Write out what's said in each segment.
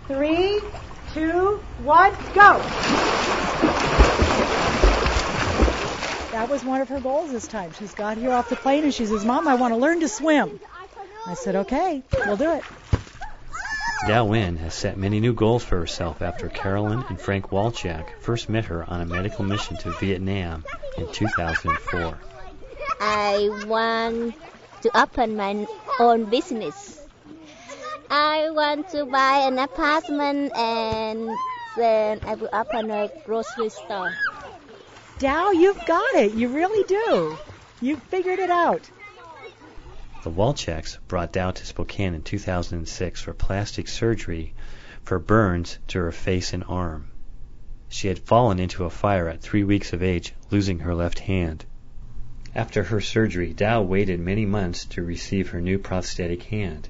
3, 2, 1, go! That was one of her goals this time. She's got here off the plane and she says, Mom, I want to learn to swim. I said, okay, we'll do it. Dow Nguyen has set many new goals for herself after Carolyn and Frank Walchak first met her on a medical mission to Vietnam in 2004. I want to open my own business. I want to buy an apartment and then I will open a grocery store. Dow, you've got it. You really do. You've figured it out. The Walchaks brought Dow to Spokane in 2006 for plastic surgery for burns to her face and arm. She had fallen into a fire at 3 weeks of age, losing her left hand. After her surgery, Dow waited many months to receive her new prosthetic hand.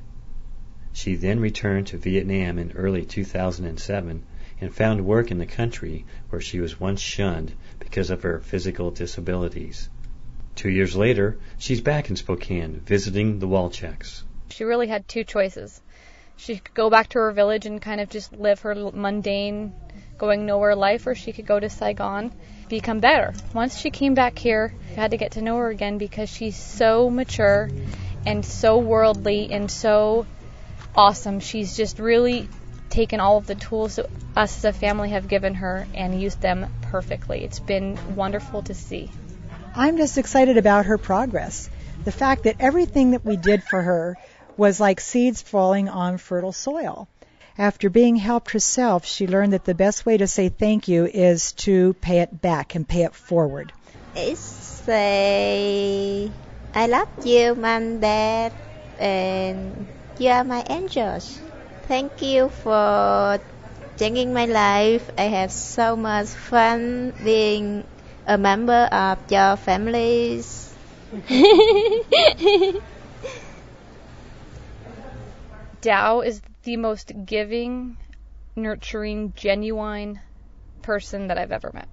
She then returned to Vietnam in early 2007 and found work in the country where she was once shunned because of her physical disabilities. 2 years later, she's back in Spokane, visiting the Walchaks. She really had two choices. She could go back to her village and kind of just live her mundane, going nowhere life, or she could go to Saigon, become better. Once she came back here, I had to get to know her again because she's so mature and so worldly and so awesome. She's just really taken all of the tools that us as a family have given her and used them perfectly. It's been wonderful to see. I'm just excited about her progress. The fact that everything that we did for her was like seeds falling on fertile soil. After being helped herself, she learned that the best way to say thank you is to pay it back and pay it forward. It's say, I love you, Mom, Dad, and you are my angels. Thank you for changing my life. I have so much fun being a member of your families. Dow is the most giving, nurturing, genuine person that I've ever met.